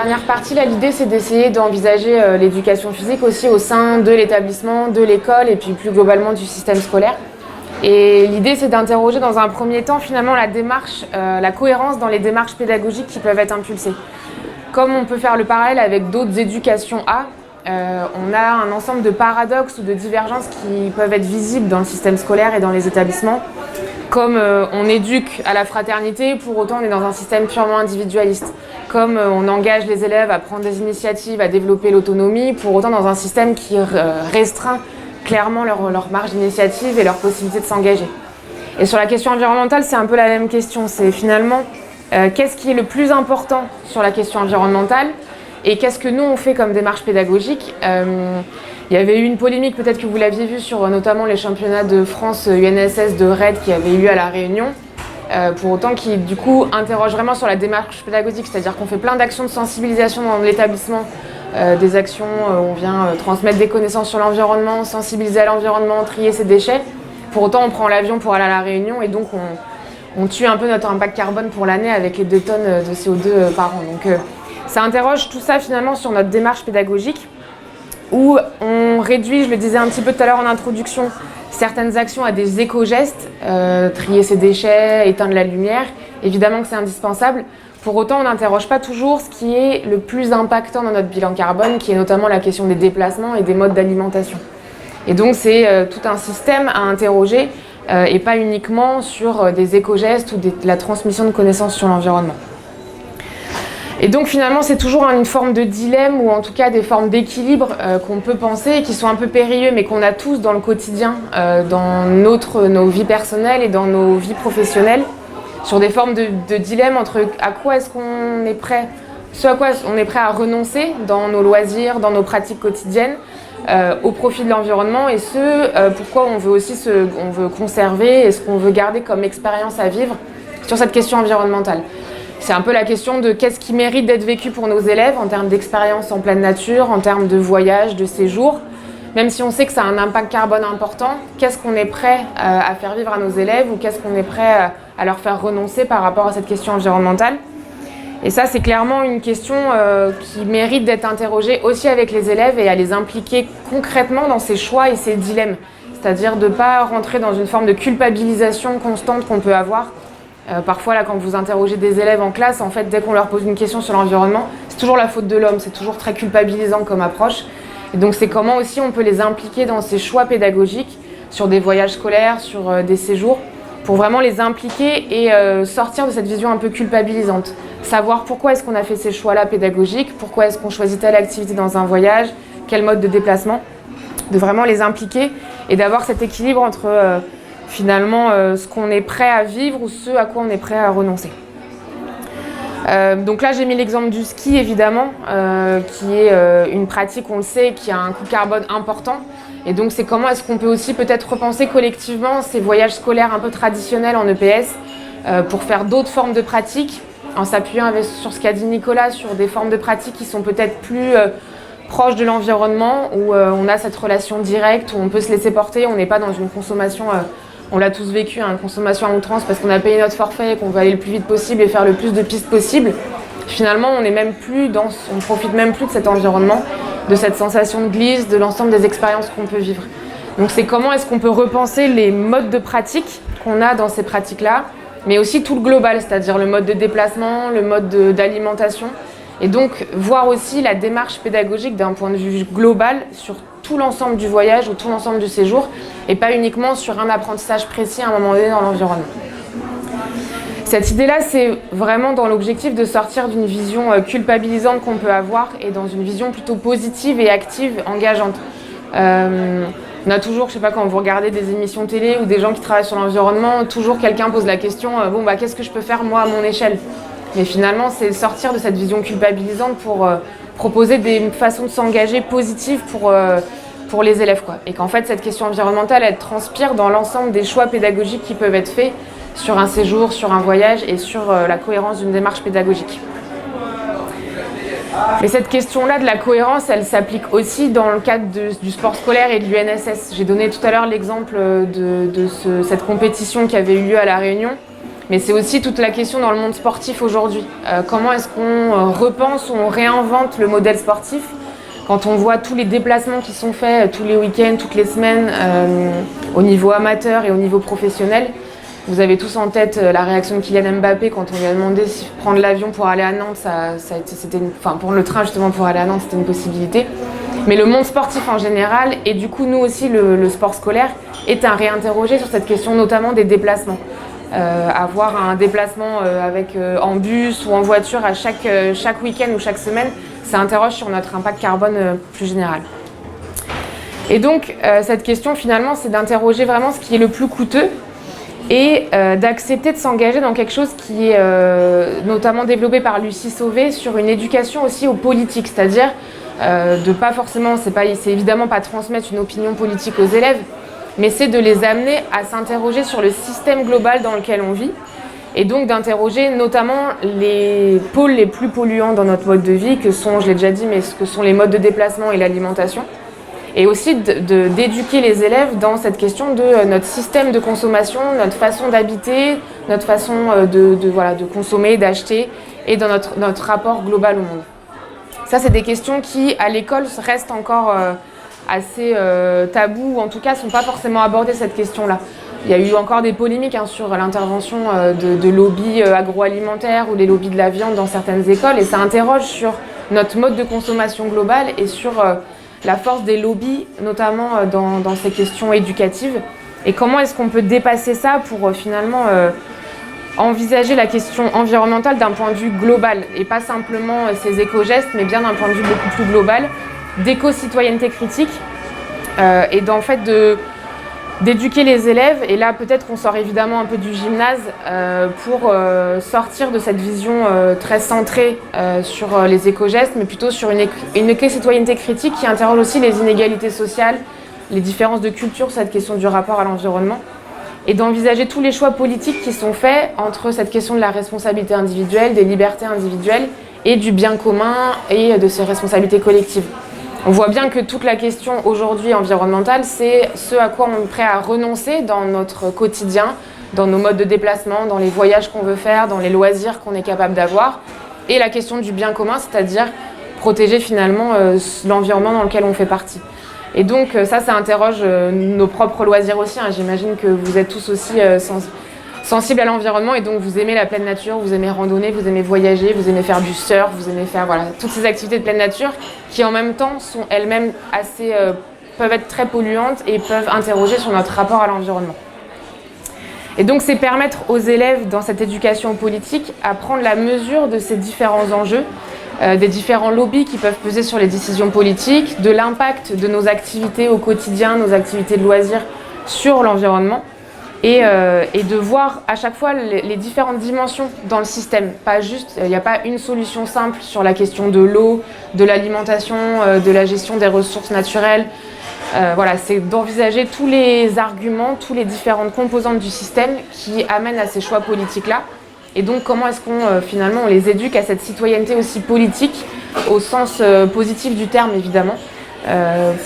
dernière partie, là, l'idée c'est d'essayer d'envisager l'éducation physique aussi au sein de l'établissement, de l'école et puis plus globalement du système scolaire. Et l'idée c'est d'interroger dans un premier temps finalement la démarche, la cohérence dans les démarches pédagogiques qui peuvent être impulsées. Comme on peut faire le parallèle avec d'autres éducations A, on a un ensemble de paradoxes ou de divergences qui peuvent être visibles dans le système scolaire et dans les établissements. Comme on éduque à la fraternité, pour autant on est dans un système purement individualiste. Comme on engage les élèves à prendre des initiatives, à développer l'autonomie, pour autant dans un système qui restreint clairement leur marge d'initiative et leur possibilité de s'engager. Et sur la question environnementale, c'est un peu la même question. C'est finalement qu'est-ce qui est le plus important sur la question environnementale et qu'est-ce que nous on fait comme démarche pédagogique. Il y avait eu une polémique, peut-être que vous l'aviez vu, sur notamment les championnats de France UNSS de raid qui avaient eu lieu à La Réunion. Pour autant qui du coup interroge vraiment sur la démarche pédagogique, c'est-à-dire qu'on fait plein d'actions de sensibilisation dans l'établissement, des actions où on vient transmettre des connaissances sur l'environnement, sensibiliser à l'environnement, trier ses déchets. Pour autant on prend l'avion pour aller à La Réunion et donc on tue un peu notre impact carbone pour l'année avec les 2 tonnes de CO2 par an. Donc ça interroge tout ça finalement sur notre démarche pédagogique où on réduit, je le disais un petit peu tout à l'heure en introduction, certaines actions à des éco-gestes, trier ses déchets, éteindre la lumière, évidemment que c'est indispensable. Pour autant, on n'interroge pas toujours ce qui est le plus impactant dans notre bilan carbone, qui est notamment la question des déplacements et des modes d'alimentation. Et donc c'est tout un système à interroger et pas uniquement sur des éco-gestes ou la transmission de connaissances sur l'environnement. Et donc finalement c'est toujours une forme de dilemme ou en tout cas des formes d'équilibre qu'on peut penser et qui sont un peu périlleux mais qu'on a tous dans le quotidien, dans nos vies personnelles et dans nos vies professionnelles, sur des formes de dilemme entre à quoi est-ce qu'on est prêt, ce à quoi on est prêt à renoncer dans nos loisirs, dans nos pratiques quotidiennes, au profit de l'environnement et pourquoi on veut aussi on veut conserver et ce qu'on veut garder comme expérience à vivre sur cette question environnementale. C'est un peu la question de qu'est-ce qui mérite d'être vécu pour nos élèves en termes d'expérience en pleine nature, en termes de voyage, de séjour. Même si on sait que ça a un impact carbone important, qu'est-ce qu'on est prêt à faire vivre à nos élèves ou qu'est-ce qu'on est prêt à leur faire renoncer par rapport à cette question environnementale. Et ça, c'est clairement une question qui mérite d'être interrogée aussi avec les élèves et à les impliquer concrètement dans ces choix et ces dilemmes. C'est-à-dire de ne pas rentrer dans une forme de culpabilisation constante qu'on peut avoir. Parfois, là, quand vous interrogez des élèves en classe, en fait, dès qu'on leur pose une question sur l'environnement, c'est toujours la faute de l'homme, c'est toujours très culpabilisant comme approche. Et donc, c'est comment aussi on peut les impliquer dans ces choix pédagogiques, sur des voyages scolaires, sur des séjours, pour vraiment les impliquer et sortir de cette vision un peu culpabilisante. Savoir pourquoi est-ce qu'on a fait ces choix-là pédagogiques, pourquoi est-ce qu'on choisit telle activité dans un voyage, quel mode de déplacement, de vraiment les impliquer et d'avoir cet équilibre entre finalement ce qu'on est prêt à vivre ou ce à quoi on est prêt à renoncer. Donc là j'ai mis l'exemple du ski évidemment, qui est une pratique, on le sait, qui a un coût carbone important. Et donc c'est comment est-ce qu'on peut aussi peut-être repenser collectivement ces voyages scolaires un peu traditionnels en EPS pour faire d'autres formes de pratiques, en s'appuyant sur ce qu'a dit Nicolas, sur des formes de pratiques qui sont peut-être plus proches de l'environnement, où on a cette relation directe, où on peut se laisser porter, on n'est pas dans une consommation... on l'a tous vécu, une consommation à outrance parce qu'on a payé notre forfait et qu'on veut aller le plus vite possible et faire le plus de pistes possible. Finalement, on profite même plus de cet environnement, de cette sensation de glisse, de l'ensemble des expériences qu'on peut vivre. Donc c'est comment est-ce qu'on peut repenser les modes de pratique qu'on a dans ces pratiques-là, mais aussi tout le global, c'est-à-dire le mode de déplacement, le mode d'alimentation, et donc voir aussi la démarche pédagogique d'un point de vue global sur tout l'ensemble du voyage ou tout l'ensemble du séjour et pas uniquement sur un apprentissage précis à un moment donné dans l'environnement. Cette idée-là, c'est vraiment dans l'objectif de sortir d'une vision culpabilisante qu'on peut avoir et dans une vision plutôt positive et active, engageante. On a toujours, je sais pas, quand vous regardez des émissions télé ou des gens qui travaillent sur l'environnement, toujours quelqu'un pose la question qu'est-ce que je peux faire moi à mon échelle ? Mais finalement, c'est sortir de cette vision culpabilisante pour proposer des façons de s'engager positives pour les élèves, quoi. Et qu'en fait, cette question environnementale, elle transpire dans l'ensemble des choix pédagogiques qui peuvent être faits sur un séjour, sur un voyage et sur la cohérence d'une démarche pédagogique. Mais cette question-là de la cohérence, elle s'applique aussi dans le cadre du sport scolaire et de l'UNSS. J'ai donné tout à l'heure l'exemple de cette compétition qui avait eu lieu à La Réunion. Mais c'est aussi toute la question dans le monde sportif aujourd'hui. Comment est-ce qu'on repense ou on réinvente le modèle sportif quand on voit tous les déplacements qui sont faits tous les week-ends, toutes les semaines, au niveau amateur et au niveau professionnel. Vous avez tous en tête la réaction de Kylian Mbappé quand on lui a demandé si prendre l'avion pour aller à Nantes, prendre le train justement pour aller à Nantes, c'était une possibilité. Mais le monde sportif en général, et du coup nous aussi le sport scolaire, est à réinterroger sur cette question notamment des déplacements. Avoir un déplacement en bus ou en voiture à chaque week-end ou chaque semaine, ça interroge sur notre impact carbone plus général. Et donc cette question finalement, c'est d'interroger vraiment ce qui est le plus coûteux et d'accepter de s'engager dans quelque chose qui est notamment développé par Lucie Sauvé sur une éducation aussi aux politiques, c'est-à-dire de pas forcément, c'est évidemment pas transmettre une opinion politique aux élèves, mais c'est de les amener à s'interroger sur le système global dans lequel on vit, et donc d'interroger notamment les pôles les plus polluants dans notre mode de vie, que sont, je l'ai déjà dit, mais ce que sont les modes de déplacement et l'alimentation, et aussi d'éduquer les élèves dans cette question de notre système de consommation, notre façon d'habiter, notre façon de consommer, d'acheter, et dans notre rapport global au monde. Ça, c'est des questions qui, à l'école, restent encore assez tabous, ou en tout cas, ne sont pas forcément abordées, cette question-là. Il y a eu encore des polémiques sur l'intervention de lobbies agroalimentaires ou les lobbies de la viande dans certaines écoles, et ça interroge sur notre mode de consommation global et sur la force des lobbies, notamment dans ces questions éducatives. Et comment est-ce qu'on peut dépasser ça pour finalement envisager la question environnementale d'un point de vue global, et pas simplement ces éco-gestes, mais bien d'un point de vue beaucoup plus global, d'éco-citoyenneté critique, et d'éduquer les élèves. Et là, peut-être qu'on sort évidemment un peu du gymnase pour sortir de cette vision très centrée sur les éco-gestes, mais plutôt sur une éco-citoyenneté critique qui interroge aussi les inégalités sociales, les différences de culture, cette question du rapport à l'environnement, et d'envisager tous les choix politiques qui sont faits entre cette question de la responsabilité individuelle, des libertés individuelles et du bien commun et de ces responsabilités collectives. On voit bien que toute la question aujourd'hui environnementale, c'est ce à quoi on est prêt à renoncer dans notre quotidien, dans nos modes de déplacement, dans les voyages qu'on veut faire, dans les loisirs qu'on est capable d'avoir, et la question du bien commun, c'est-à-dire protéger finalement l'environnement dans lequel on fait partie. Et donc ça interroge nos propres loisirs aussi. J'imagine que vous êtes tous aussi sensibles à l'environnement, et donc vous aimez la pleine nature, vous aimez randonner, vous aimez voyager, vous aimez faire du surf, vous aimez faire toutes ces activités de pleine nature qui en même temps sont elles-mêmes peuvent être très polluantes et peuvent interroger sur notre rapport à l'environnement. Et donc c'est permettre aux élèves dans cette éducation politique à prendre la mesure de ces différents enjeux, des différents lobbies qui peuvent peser sur les décisions politiques, de l'impact de nos activités au quotidien, nos activités de loisirs sur l'environnement, et de voir à chaque fois les différentes dimensions dans le système. Pas juste, il n'y a pas une solution simple sur la question de l'eau, de l'alimentation, de la gestion des ressources naturelles. C'est d'envisager tous les arguments, toutes les différentes composantes du système qui amènent à ces choix politiques-là. Et donc, comment est-ce qu'on finalement on les éduque à cette citoyenneté aussi politique, au sens positif du terme évidemment,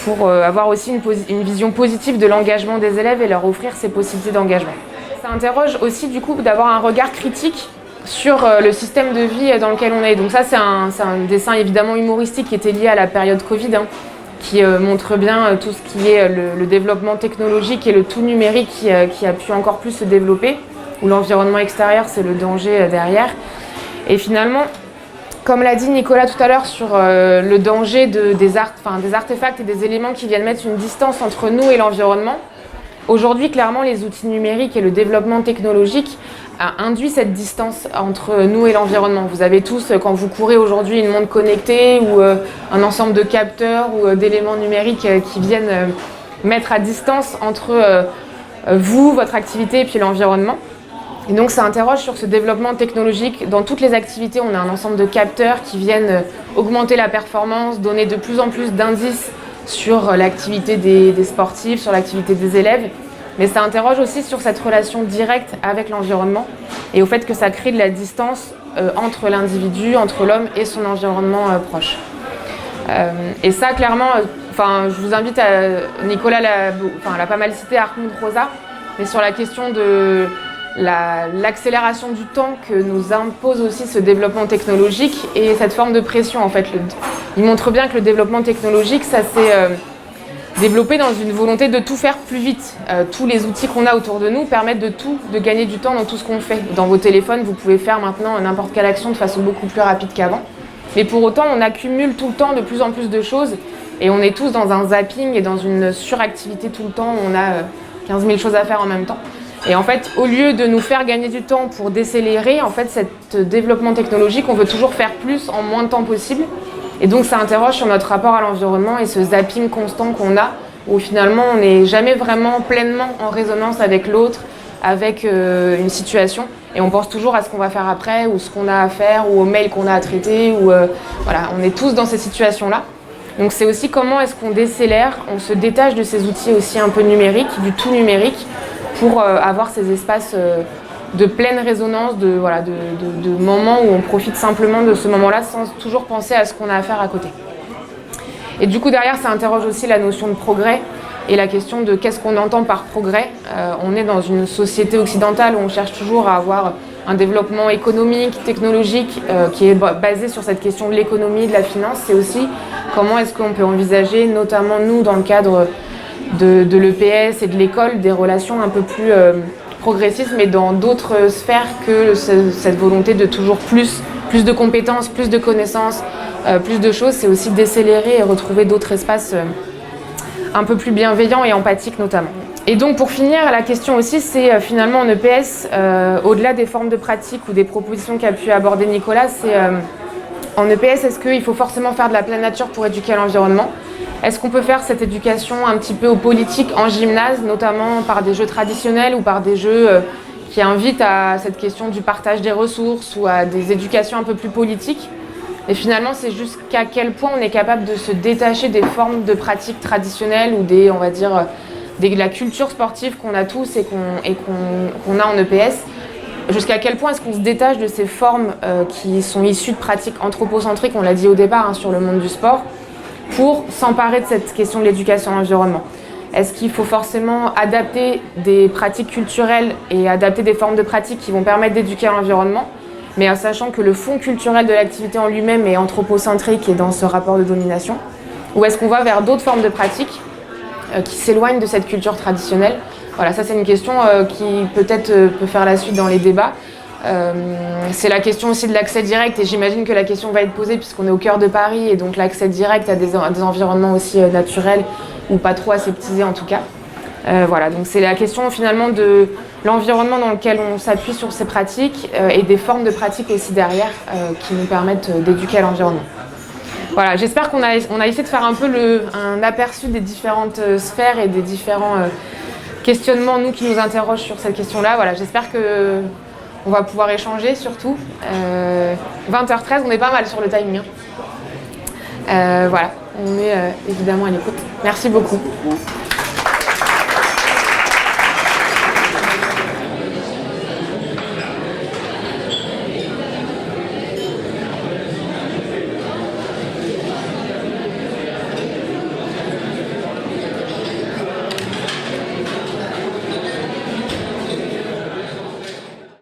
pour avoir aussi une vision positive de l'engagement des élèves et leur offrir ces possibilités d'engagement. Ça interroge aussi du coup d'avoir un regard critique sur le système de vie dans lequel on est. Donc ça, c'est un dessin évidemment humoristique qui était lié à la période Covid, qui montre bien tout ce qui est le développement technologique et le tout numérique qui a pu encore plus se développer, où l'environnement extérieur, c'est le danger derrière. Et finalement, comme l'a dit Nicolas tout à l'heure sur le danger des artefacts et des éléments qui viennent mettre une distance entre nous et l'environnement, aujourd'hui, clairement, les outils numériques et le développement technologique a induit cette distance entre nous et l'environnement. Vous avez tous, quand vous courez aujourd'hui, une montre connectée ou un ensemble de capteurs ou d'éléments numériques qui viennent mettre à distance entre vous, votre activité et puis l'environnement. Et donc ça interroge sur ce développement technologique. Dans toutes les activités, on a un ensemble de capteurs qui viennent augmenter la performance, donner de plus en plus d'indices sur l'activité des sportifs, sur l'activité des élèves. Mais ça interroge aussi sur cette relation directe avec l'environnement et au fait que ça crée de la distance entre l'individu, entre l'homme et son environnement proche. Et ça, clairement, je vous invite Nicolas l'a pas mal cité, Hartmut Rosa, mais sur la question de l'accélération du temps que nous impose aussi ce développement technologique et cette forme de pression en fait. Il montre bien que le développement technologique, ça s'est développé dans une volonté de tout faire plus vite. Tous les outils qu'on a autour de nous permettent de gagner du temps dans tout ce qu'on fait. Dans vos téléphones, vous pouvez faire maintenant n'importe quelle action de façon beaucoup plus rapide qu'avant. Mais pour autant, on accumule tout le temps de plus en plus de choses et on est tous dans un zapping et dans une suractivité tout le temps. On a 15 000 choses à faire en même temps. Et en fait, au lieu de nous faire gagner du temps pour décélérer, en fait, cet développement technologique, on veut toujours faire plus en moins de temps possible. Et donc, ça interroge sur notre rapport à l'environnement et ce zapping constant qu'on a, où finalement, on n'est jamais vraiment pleinement en résonance avec l'autre, avec une situation. Et on pense toujours à ce qu'on va faire après, ou ce qu'on a à faire, ou aux mails qu'on a à traiter. Voilà, on est tous dans ces situations-là. Donc, c'est aussi comment est-ce qu'on décélère, on se détache de ces outils aussi un peu numériques, du tout numérique, pour avoir ces espaces de pleine résonance, de moments où on profite simplement de ce moment-là sans toujours penser à ce qu'on a à faire à côté. Et du coup, derrière, ça interroge aussi la notion de progrès et la question de qu'est-ce qu'on entend par progrès. On est dans une société occidentale où on cherche toujours à avoir un développement économique, technologique, qui est basé sur cette question de l'économie, de la finance. C'est aussi comment est-ce qu'on peut envisager, notamment nous, dans le cadre de l'EPS et de l'école, des relations un peu plus progressistes, mais dans d'autres sphères que cette volonté de toujours plus de compétences, plus de connaissances, plus de choses. C'est aussi décélérer et retrouver d'autres espaces un peu plus bienveillants et empathiques notamment. Et donc pour finir, la question aussi, c'est finalement en EPS, au-delà des formes de pratique ou des propositions qu'a pu aborder Nicolas, c'est en EPS, est-ce qu'il faut forcément faire de la pleine nature pour éduquer à l'environnement ? Est-ce qu'on peut faire cette éducation un petit peu aux politiques en gymnase, notamment par des jeux traditionnels ou par des jeux qui invitent à cette question du partage des ressources ou à des éducations un peu plus politiques ? Et finalement, c'est jusqu'à quel point on est capable de se détacher des formes de pratiques traditionnelles ou de la culture sportive qu'on a tous et qu'on a en EPS. Jusqu'à quel point est-ce qu'on se détache de ces formes qui sont issues de pratiques anthropocentriques, on l'a dit au départ, sur le monde du sport, pour s'emparer de cette question de l'éducation à l'environnement. Est-ce qu'il faut forcément adapter des pratiques culturelles et adapter des formes de pratiques qui vont permettre d'éduquer à l'environnement, mais en sachant que le fond culturel de l'activité en lui-même est anthropocentrique et dans ce rapport de domination? Ou est-ce qu'on va vers d'autres formes de pratiques qui s'éloignent de cette culture traditionnelle? Voilà, ça c'est une question qui peut-être peut faire la suite dans les débats. C'est la question aussi de l'accès direct et j'imagine que la question va être posée puisqu'on est au cœur de Paris et donc l'accès direct à des environnements aussi naturels ou pas trop aseptisés en tout cas. Voilà, donc c'est la question finalement de l'environnement dans lequel on s'appuie sur ces pratiques et des formes de pratiques aussi derrière qui nous permettent d'éduquer à l'environnement. Voilà, j'espère qu'on a essayé de faire un peu un aperçu des différentes sphères et des différents questionnements, nous, qui nous interrogent sur cette question-là. Voilà, j'espère que on va pouvoir échanger surtout. 20h13, on est pas mal sur le timing. Voilà, on est évidemment à l'écoute. Merci beaucoup.